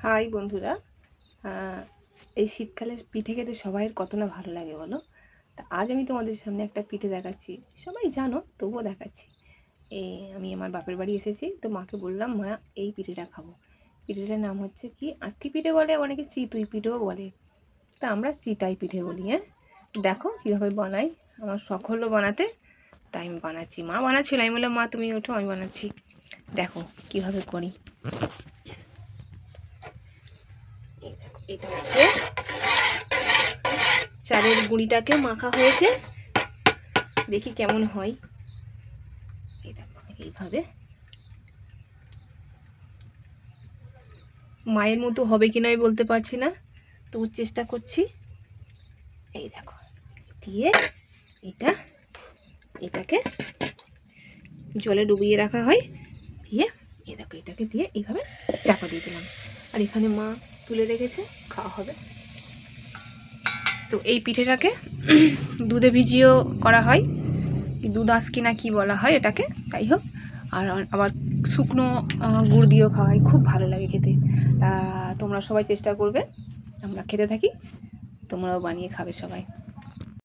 High বন্ধুরা, এই শীতকালে পিঠে খেতে সবাইয়ের কত না ভালো লাগে বলো। তা আজ আমি তোমাদের সামনে একটা পিঠে দেখাচ্ছি, সবাই জানো তবুও দেখাচ্ছি। আমি আমার বাপের বাড়ি এসেছি, তো মাকে বললাম মা এই পিঠেটা খাবো। পিঠেটার নাম হচ্ছে কি আজকে পিঠে বলে, অনেকে চিতুই পিঠেও বলে, তা আমরা চিতাই পিঠে বলি। দেখো কীভাবে বানাই, আমার শখ হলো বানাতে, তাই আমি বানাচ্ছি। মা বানাচ্ছিল, আমি বললাম মা তুমি ওঠো, আমি বানাচ্ছি। দেখো কীভাবে করি। এটা হচ্ছে চালের গুঁড়িটাকে মাখা হয়েছে, দেখি কেমন হয়। এই দেখো এইভাবে, মায়ের মতো হবে কিনা আমি বলতে পারছি না, তবু চেষ্টা করছি। এই দেখো দিয়ে এটাকে জলে ডুবিয়ে রাখা হয়, দিয়ে এই দেখো এটাকে দিয়ে এইভাবে চাপা দিয়ে দিলাম। আর এখানে মা তুলে রেখেছে, খাওয়া হবে। তো এই পিঠেটাকে দুধে ভিজিয়েও করা হয়, দুধ আঁশকি না কি বলা হয় এটাকে, যাই হোক। আর আবার শুকনো গুড় দিয়েও খাওয়া হয়, খুব ভালো লাগে খেতে। তোমরা সবাই চেষ্টা করবে, আমরা খেতে থাকি, তোমরাও বানিয়ে খাবে সবাই।